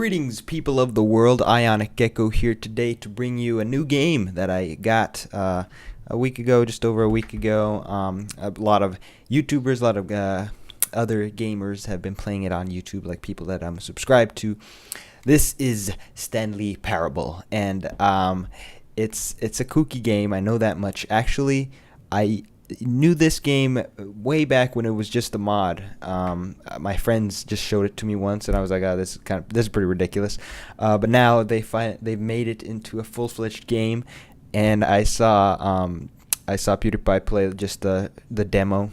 Greetings, people of the world. IonicGecko here today to bring you a new game that I got a week ago, just over a week ago. A lot of YouTubers, a lot of other gamers have been playing it on YouTube, like people that I'm subscribed to. This is Stanley Parable, and it's a kooky game. I know that much. Actually, I knew this game way back when it was just a mod. My friends just showed it to me once, and I was like, "Oh, this is pretty ridiculous." But now they've made it into a full-fledged game, and I saw PewDiePie play just the demo,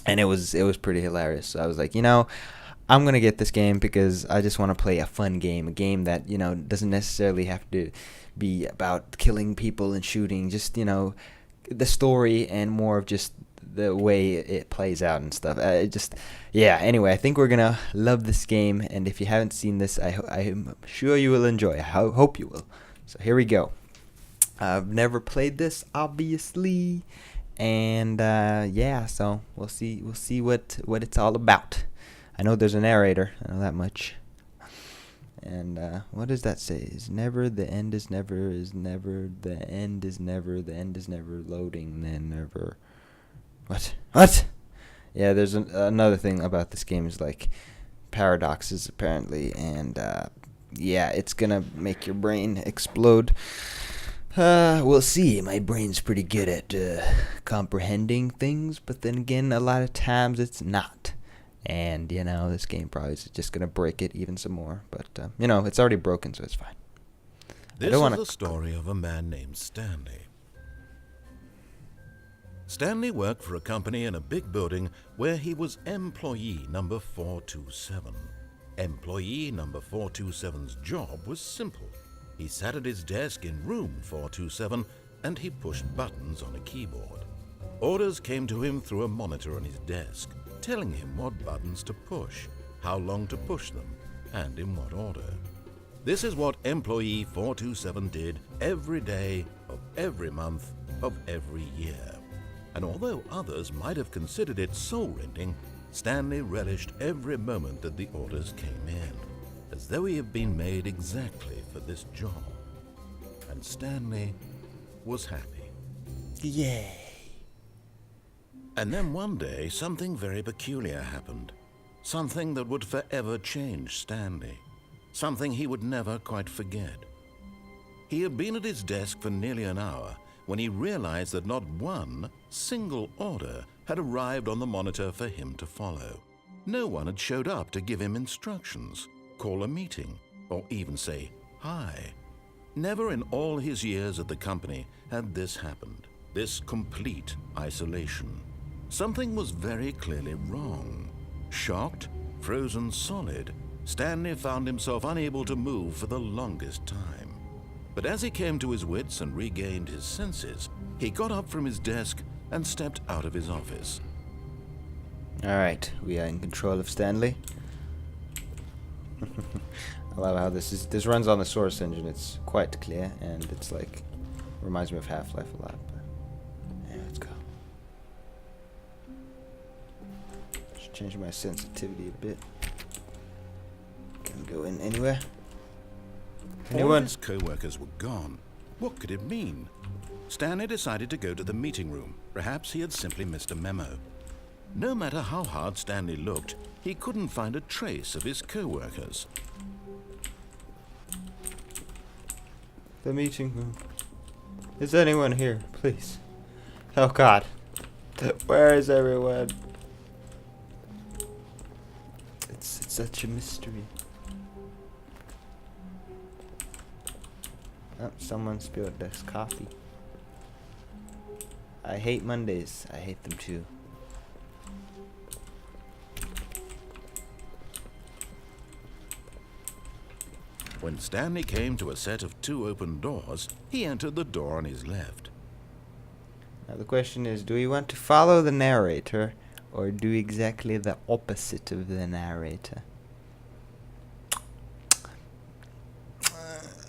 and it was pretty hilarious. So I was like, I'm gonna get this game because I just want to play a fun game, a game that doesn't necessarily have to be about killing people and shooting. Just the story and more of just the way it plays out and stuff. Anyway, I think we're gonna love this game, and if you haven't seen this, I'm sure you will enjoy. I hope you will. So here we go. I've never played this, obviously, and so we'll see what it's all about. I know there's a narrator. I know that much. And what does that say? Is never, the end is never, the end is never, the end is never loading, then never. What? Yeah, there's another thing about this game is like paradoxes apparently, and it's gonna make your brain explode. We'll see. My brain's pretty good at comprehending things, but then again, a lot of times it's not. And, this game probably is just going to break it even some more. But, it's already broken, so it's fine. This is the story of a man named Stanley. Stanley worked for a company in a big building where he was employee number 427. Employee number 427's job was simple. He sat at his desk in room 427 and he pushed buttons on a keyboard. Orders came to him through a monitor on his desk, telling him what buttons to push, how long to push them, and in what order. This is what employee 427 did every day of every month of every year. And although others might have considered it soul-rending, Stanley relished every moment that the orders came in, as though he had been made exactly for this job. And Stanley was happy. Yay! And then one day, something very peculiar happened. Something that would forever change Stanley. Something he would never quite forget. He had been at his desk for nearly an hour when he realized that not one single order had arrived on the monitor for him to follow. No one had showed up to give him instructions, call a meeting, or even say hi. Never in all his years at the company had this happened, this complete isolation. Something was very clearly wrong. Shocked, frozen solid, Stanley found himself unable to move for the longest time. But as he came to his wits and regained his senses, he got up from his desk and stepped out of his office. Alright, we are in control of Stanley. I love how this runs on the Source engine. It's quite clear, and it's like, reminds me of Half-Life a lot. Yeah, let's go. Changing my sensitivity a bit. Can go in anywhere. All of his co-workers were gone. What could it mean? Stanley decided to go to the meeting room. Perhaps he had simply missed a memo. No matter how hard Stanley looked, he couldn't find a trace of his co-workers. The meeting room. Is anyone here, please? Oh God. Where is everyone? It's such a mystery. Oh, someone spilled this coffee. I hate Mondays. I hate them too. When Stanley came to a set of 2 open doors, he entered the door on his left. Now the question is, do we want to follow the narrator or do exactly the opposite of the narrator?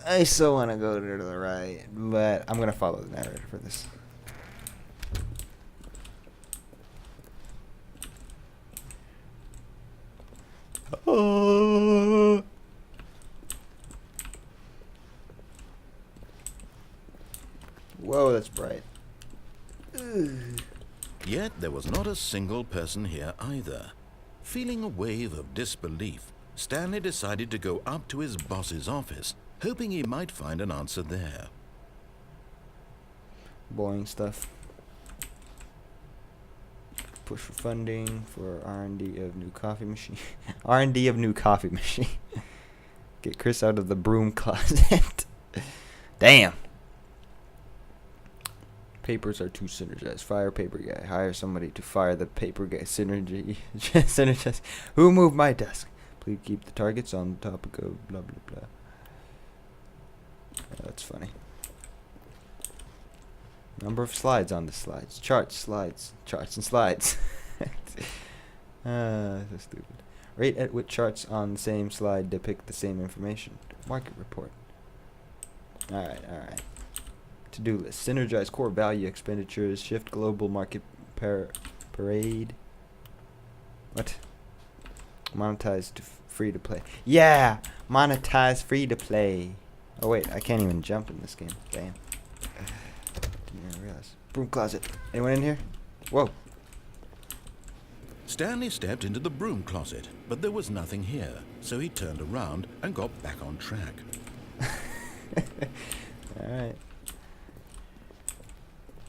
I still want to go to the right, but I'm going to follow the narrator for this. Oh. Right. Yet there was not a single person here either. Feeling a wave of disbelief, Stanley decided to go up to his boss's office, hoping he might find an answer there. Boring stuff. Push for funding for R&D of new coffee machine. R&D of new coffee machine. Get Chris out of the broom closet. Damn. Papers are too synergized. Fire paper guy. Hire somebody to fire the paper guy. Synergy. Synergize. Who moved my desk? Please keep the targets on the topic of blah blah blah. That's funny. Number of slides on the slides. Charts, slides, charts and slides. So stupid. Rate at which charts on the same slide depict the same information. Market report. Alright. To-do list. Synergize core value expenditures. Shift global market parade. What? Monetize to free to play. Yeah! Monetize free to play. Oh wait, I can't even jump in this game. Damn. Didn't even realize. Broom closet. Anyone in here? Whoa. Stanley stepped into the broom closet, but there was nothing here, so he turned around and got back on track. Alright.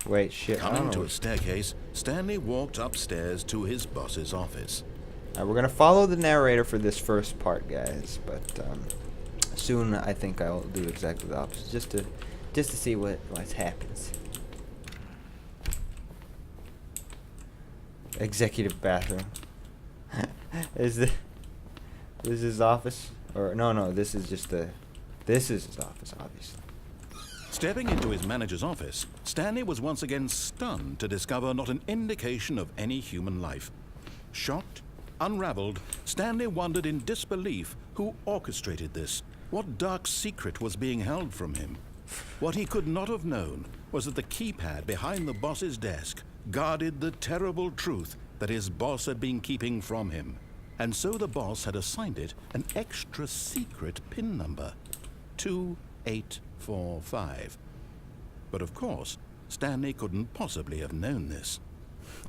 Wait, shit. Coming to a staircase, Stanley walked upstairs to his boss's office. Alright, we're gonna follow the narrator for this first part, guys, but soon I think I'll do exactly the opposite, just to see what happens. Executive bathroom. Is this his office? Or no, this is just this is his office, obviously. Stepping into his manager's office, Stanley was once again stunned to discover not an indication of any human life. Shocked, unraveled, Stanley wondered in disbelief who orchestrated this, what dark secret was being held from him. What he could not have known was that the keypad behind the boss's desk guarded the terrible truth that his boss had been keeping from him, and so the boss had assigned it an extra secret PIN number, 2845. But of course, Stanley couldn't possibly have known this.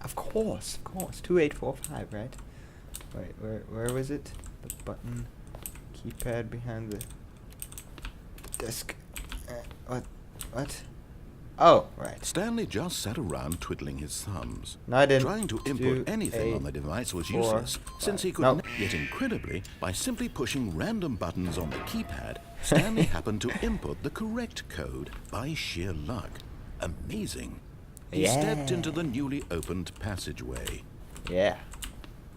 Of course, 2845, right? Wait, where was it? The button, keypad behind the desk. What? Oh, right. Stanley just sat around twiddling his thumbs. No, I didn't. Trying to input anything on the device was useless, since he could yet incredibly, by simply pushing random buttons on the keypad, Stanley happened to input the correct code by sheer luck. Amazing. He stepped into the newly opened passageway. Yeah.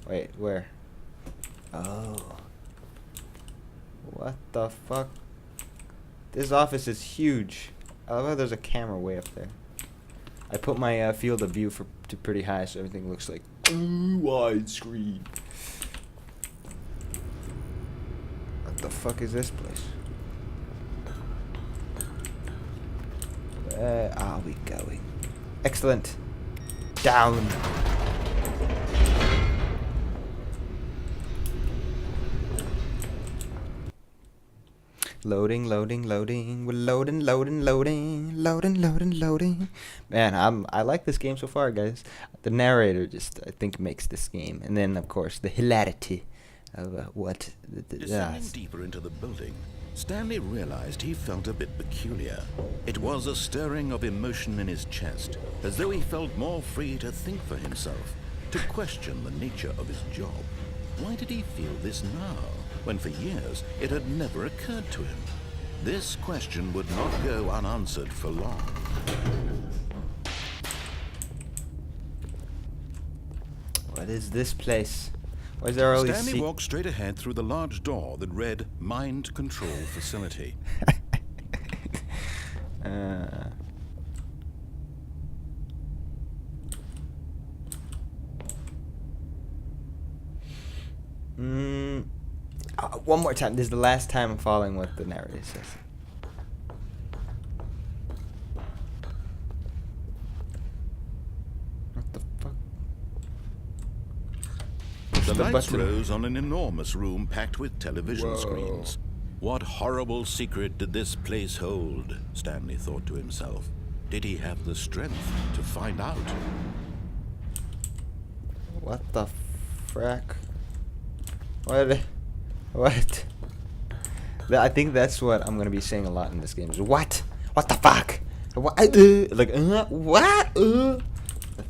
Wait, where? Oh. What the fuck? This office is huge. I love how there's a camera way up there. I put my field of view to pretty high so everything looks like widescreen. What the fuck is this place? Where are we going? Excellent. Down. Loading. We're loading. Man, I like this game so far, guys. The narrator just, I think, makes this game. And then, of course, the hilarity of what... Descending deeper into the building, Stanley realized he felt a bit peculiar. It was a stirring of emotion in his chest, as though he felt more free to think for himself, to question the nature of his job. Why did he feel this now, when for years it had never occurred to him? This question would not go unanswered for long. What is this place? Why is there all these Stanley walked straight ahead through the large door that read Mind Control Facility. One more time. This is the last time I'm following what the narrator says. What the fuck? The lights rose on an enormous room packed with television screens. What horrible secret did this place hold? Stanley thought to himself. did he have the strength to find out? What the frack? What? What? I think that's what I'm gonna be saying a lot in this game. Is what? What the fuck? What? Like what?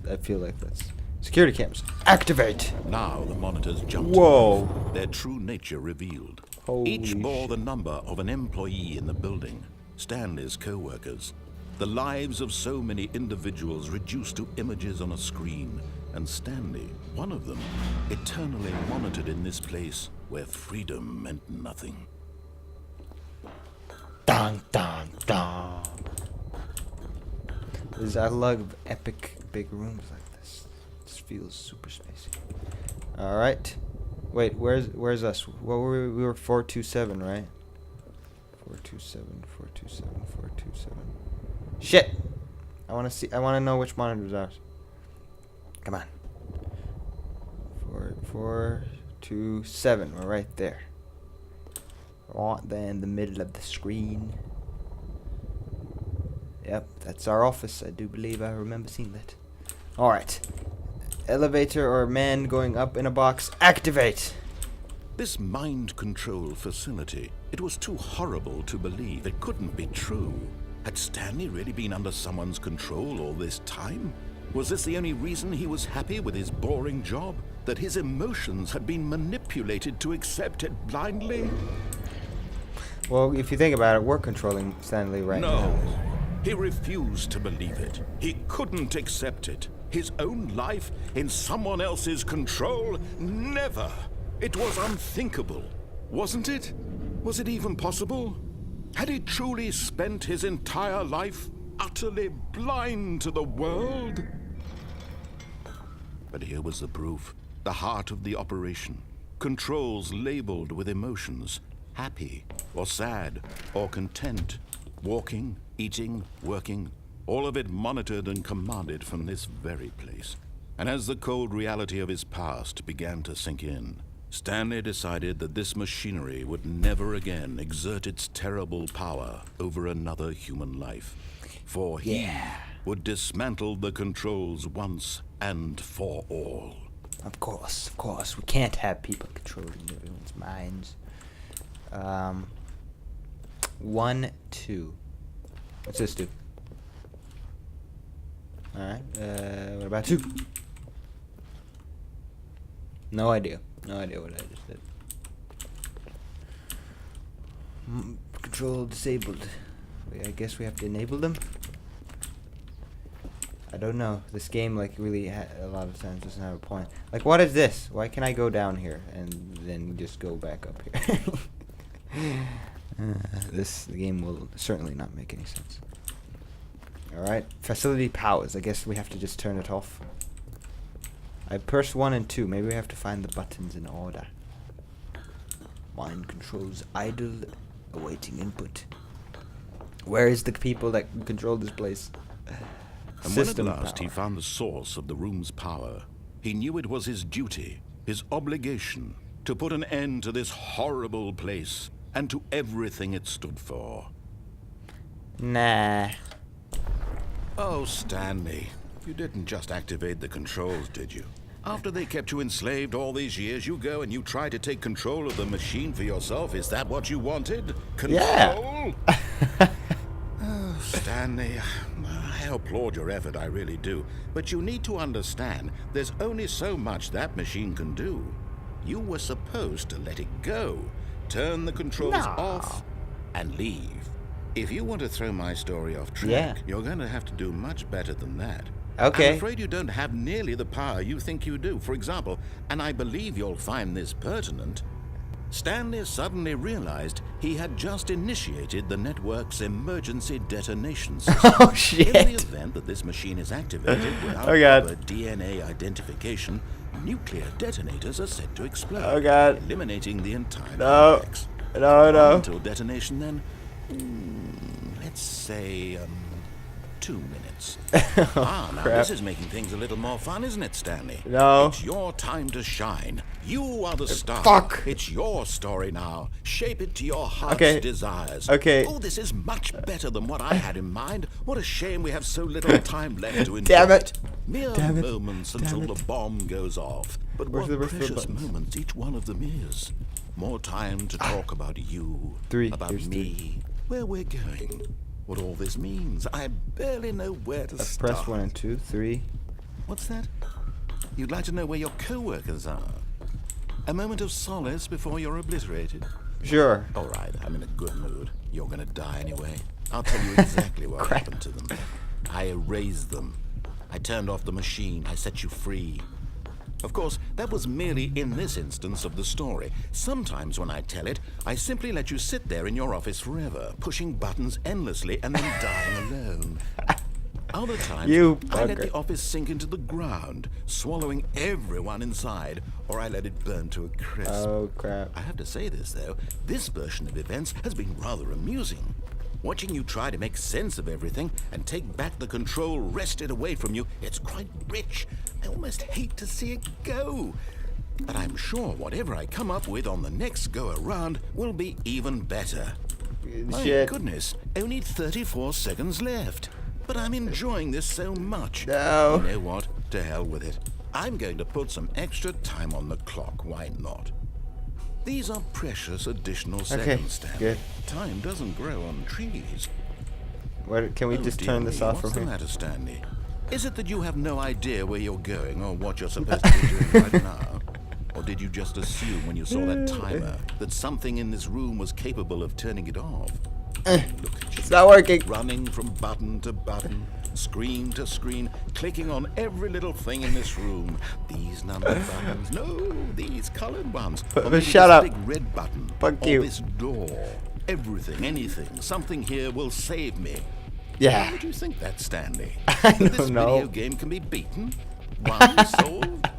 I feel like that's security cameras. Activate. Now the monitors jumped. Whoa. Their true nature revealed. Holy Each bore shit. the number of an employee in the building, Stanley's co-workers. The lives of so many individuals reduced to images on a screen, and Stanley, one of them, eternally monitored in this place where freedom meant nothing. Dun dun dun. I love epic big rooms like this. This feels super spacey. All right. Wait, where's us? What were we? We were 427, right? 427, 427, 427. Shit! I want to know which monitor's ours. Come on. 427. We're right there. Right there in the middle of the screen. Yep, that's our office. I do believe I remember seeing that. Alright. Elevator or man going up in a box. Activate! This mind control facility, it was too horrible to believe. It couldn't be true. Had Stanley really been under someone's control all this time? Was this the only reason he was happy with his boring job? That his emotions had been manipulated to accept it blindly? Well, if you think about it, we're controlling Stanley right now. No. He refused to believe it. He couldn't accept it. His own life in someone else's control? Never. It was unthinkable. Wasn't it? Was it even possible? Had he truly spent his entire life utterly blind to the world? But here was the proof. The heart of the operation. Controls labeled with emotions. Happy, or sad, or content. Walking, eating, working. All of it monitored and commanded from this very place. And as the cold reality of his past began to sink in, Stanley decided that this machinery would never again exert its terrible power over another human life. For he would dismantle the controls once and for all. Of course. We can't have people controlling everyone's minds. 1, 2. What's this do? Alright, what about 2? No idea what I just did. Control disabled. Wait, I guess we have to enable them? I don't know. This game, like, really a lot of times doesn't have a point. Like, what is this? Why can I go down here and then just go back up here? This game will certainly not make any sense. Alright, facility powers. I guess we have to just turn it off. I pressed 1 and 2. Maybe we have to find the buttons in order. Mind controls idle, awaiting input. Where is the people that control this place? And when at last he found the source of the room's power, he knew it was his duty, his obligation, to put an end to this horrible place and to everything it stood for. Nah. Oh, Stanley, you didn't just activate the controls, did you? After they kept you enslaved all these years, you go and you try to take control of the machine for yourself. Is that what you wanted? Control? Yeah. Oh, Stanley, I applaud your effort, I really do. But you need to understand, there's only so much that machine can do. You were supposed to let it go, turn the controls off, and leave. If you want to throw my story off track, you're going to have to do much better than that. Okay. I'm afraid you don't have nearly the power you think you do. For example, and I believe you'll find this pertinent, Stanley suddenly realized he had just initiated the network's emergency detonation system. Oh, shit. In the event that this machine is activated without proper DNA identification, nuclear detonators are set to explode, eliminating the entire complex. No. Until detonation then, let's say, 2 minutes. Oh, now crap. this is making things a little more fun, isn't it, Stanley? No. It's your time to shine. You are the star. Fuck. It's your story now. Shape it to your heart's Okay. desires. Okay. Oh, this is much better than what I had in mind. What a shame we have so little time left to enjoy Damn it. Mere Damn it. moments Damn until it. the bomb goes off. But Where's what the rest of the precious buttons? moments each one of them is. More time to talk about you, 3. about Here's me, 3. where we're going, what all this means. I barely know where to start. Press 1 and 2. 3. What's that? You'd like to know where your co-workers are? A moment of solace before you're obliterated? Sure. All right, I'm in a good mood. You're gonna die anyway. I'll tell you exactly what Crap. happened to them. I erased them. I turned off the machine. I set you free. Of course, that was merely in this instance of the story. Sometimes when I tell it, I simply let you sit there in your office forever, pushing buttons endlessly and then dying alone. Other times, You I let bugger. the office sink into the ground, swallowing everyone inside, or I let it burn to a crisp. Oh, crap. I have to say this, though. This version of events has been rather amusing. Watching you try to make sense of everything and take back the control wrested away from you, it's quite rich. I almost hate to see it go. But I'm sure whatever I come up with on the next go-around will be even better. My Shit. goodness, only 34 seconds left. But I'm enjoying this so much. No. You know what? To hell with it. I'm going to put some extra time on the clock. Why not? These are precious additional seconds, Stanley. good. Time doesn't grow on trees. What, can we Oh, just dear turn this me, off what's from the here? matter, Stanley? Is it that you have no idea where you're going or what you're supposed to be doing right now? Or did you just assume when you saw that timer that something in this room was capable of turning it off? Look at you. It's not working. Running from button to button, screen to screen, clicking on every little thing in this room. These numbered buttons, no, these colored ones. Or maybe Shut this up. big red button. Fuck or you. this door. Everything, anything, something here will save me. Yeah. How would you think that, Stanley? I That this don't know. video game can be beaten? Won? Solved?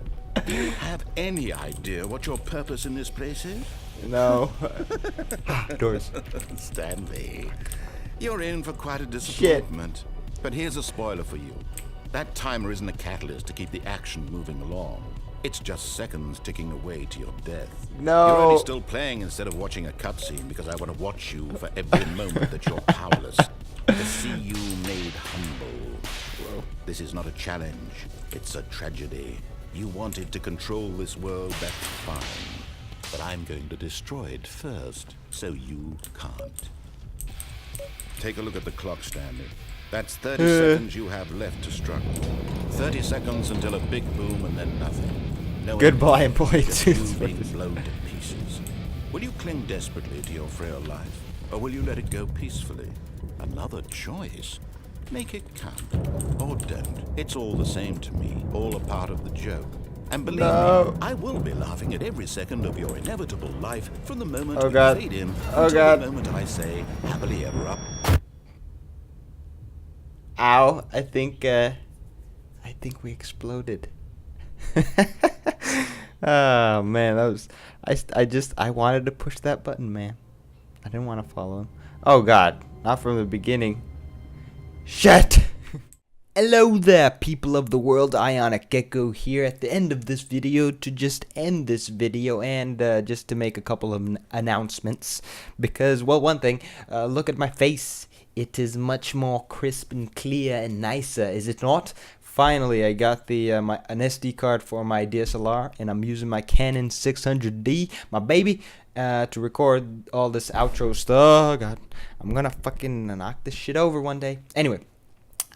Do you have any idea what your purpose in this place is? No. Doors. Stanley, you're in for quite a disappointment. But here's a spoiler for you. That timer isn't a catalyst to keep the action moving along. It's just seconds ticking away to your death. No. You're only still playing instead of watching a cutscene because I want to watch you for every moment that you're powerless. To see you made humble. Well, this is not a challenge. It's a tragedy. You wanted to control this world, that's fine. But I'm going to destroy it first, so you can't. Take a look at the clock, Stanley. That's 30 seconds you have left to struggle. 30 seconds until a big boom and then nothing. No Goodbye, end, employee just two. you being blown to pieces. Will you cling desperately to your frail life, or will you let it go peacefully? Another choice. Make it count, or don't. It's all the same to me, all a part of the joke. And believe No. me, I will be laughing at every second of your inevitable life from the moment Oh, you God. fade in Oh, until God. the moment I say happily ever up. Ow. I think we exploded. Oh, man. That was... I wanted to push that button, man. I didn't want to follow him. Oh, God. Not from the beginning. Shit! Hello there, people of the world. IonicGecko here at the end of this video to just end this video and just to make a couple of announcements. Because, well, one thing, look at my face. It is much more crisp and clear and nicer, is it not? Finally, I got the an SD card for my DSLR, and I'm using my Canon 600D, my baby, to record all this outro stuff. Oh, God, I'm gonna fucking knock this shit over one day. Anyway,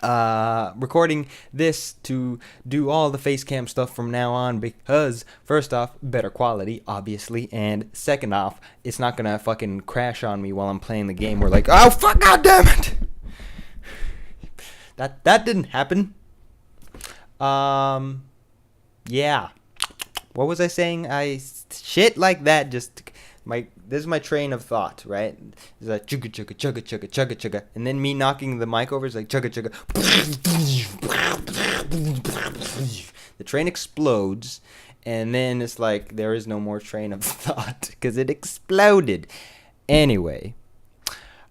recording this to do all the face cam stuff from now on because, first off, better quality, obviously, and second off, it's not gonna fucking crash on me while I'm playing the game. We're like, oh fuck, god damn it! That didn't happen. Yeah. What was I saying? Shit like that just this is my train of thought, right? It's like chugga chugga chugga chugga chugga chugga, and then me knocking the mic over is like chugga chugga. The train explodes, and then it's like there is no more train of thought because it exploded. Anyway,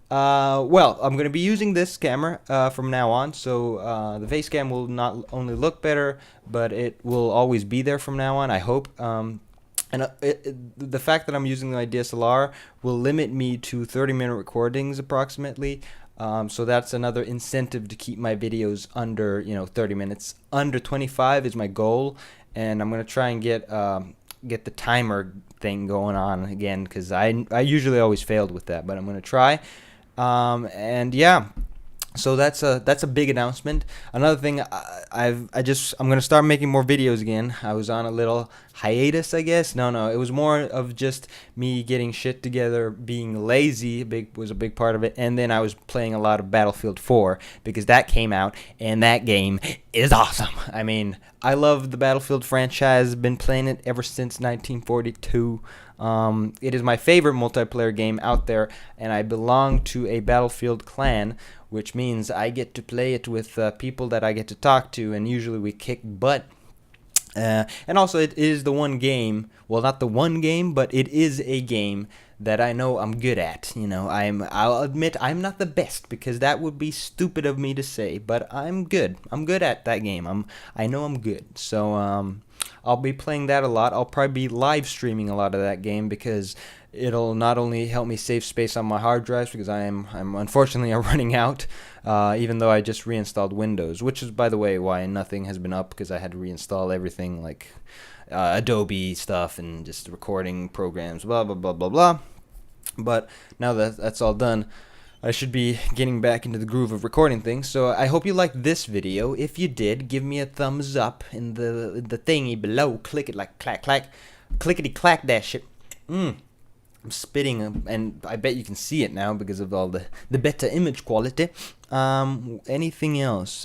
Well, I'm going to be using this camera from now on, so the face cam will not only look better, but it will always be there from now on, I hope. And the fact that I'm using my DSLR will limit me to 30-minute recordings approximately. So that's another incentive to keep my videos under, 30 minutes. Under 25 is my goal, and I'm going to try and get the timer thing going on again, because I usually always failed with that, but I'm going to try. And yeah, so that's a big announcement. Another thing, I'm gonna start making more videos again. I was on a little hiatus, I guess. No, it was more of just me getting shit together, being lazy. Was a big part of it, and then I was playing a lot of Battlefield 4 because that came out, and that game is awesome. I mean, I love the Battlefield franchise. Been playing it ever since 1942. It is my favorite multiplayer game out there, and I belong to a Battlefield clan, which means I get to play it with people that I get to talk to, and usually we kick butt. And also, it is the one game, well, not the one game, but it is a game that I know I'm good at. I'll admit I'm not the best, because that would be stupid of me to say, but I'm good. I'm good at that game. I know I'm good. So I'll be playing that a lot. I'll probably be live streaming a lot of that game, because it'll not only help me save space on my hard drives, because I'm unfortunately running out, even though I just reinstalled Windows, which is, by the way, why nothing has been up, because I had to reinstall everything, like Adobe stuff and just recording programs, blah blah blah blah blah. But now that that's all done, I should be getting back into the groove of recording things. So I hope you liked this video. If you did, give me a thumbs up in the thingy below. Click it like clack clack, clickety clack that shit. I'm spitting, and I bet you can see it now because of all the better image quality. Anything else?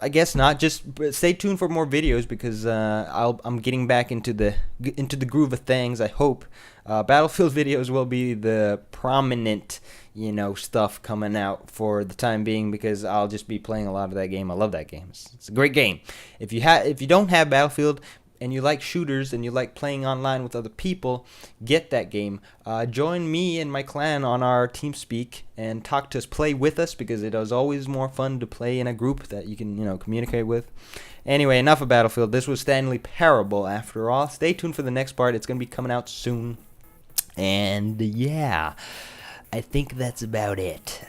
I guess not. Just stay tuned for more videos, because I'm getting back into the groove of things. I hope Battlefield videos will be the prominent, stuff coming out for the time being, because I'll just be playing a lot of that game. I love that game. It's a great game. If you don't have Battlefield and you like shooters and you like playing online with other people, get that game. Join me and my clan on our TeamSpeak and talk to us, play with us, because it is always more fun to play in a group that you can, communicate with. Anyway, enough of Battlefield. This was Stanley Parable, after all. Stay tuned for the next part. It's going to be coming out soon. And yeah, I think that's about it.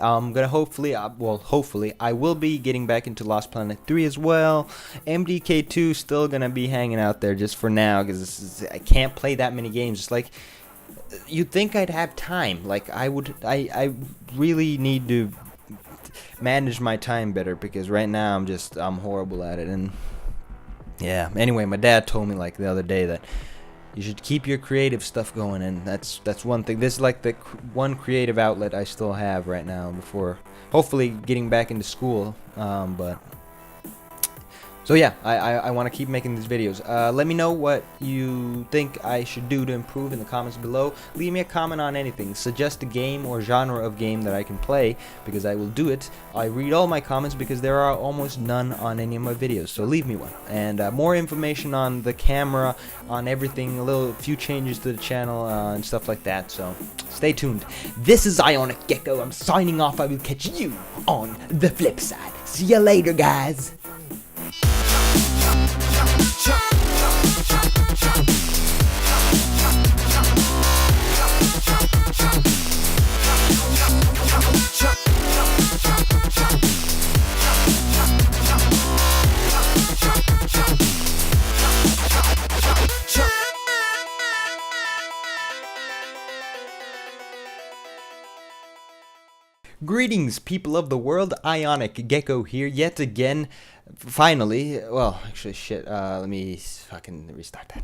I'm gonna hopefully I will be getting back into Lost Planet 3 as well. MDK2 still gonna be hanging out there just for now, because I can't play that many games. It's like, you'd think I'd have time. Like, I really need to manage my time better, because right now I'm horrible at it. And yeah, anyway, my dad told me like the other day that you should keep your creative stuff going, and that's one thing. This is like the one creative outlet I still have right now, before hopefully getting back into school. So yeah, I want to keep making these videos. Let me know what you think I should do to improve in the comments below. Leave me a comment on anything. Suggest a game or genre of game that I can play, because I will do it. I read all my comments, because there are almost none on any of my videos. So leave me one. And more information on the camera, on everything, a few changes to the channel and stuff like that. So stay tuned. This is IonicGecko. I'm signing off. I will catch you on the flip side. See you later, guys. Greetings, people of the world. IonicGecko here yet again. Finally, well, actually, shit. Let me fucking restart that.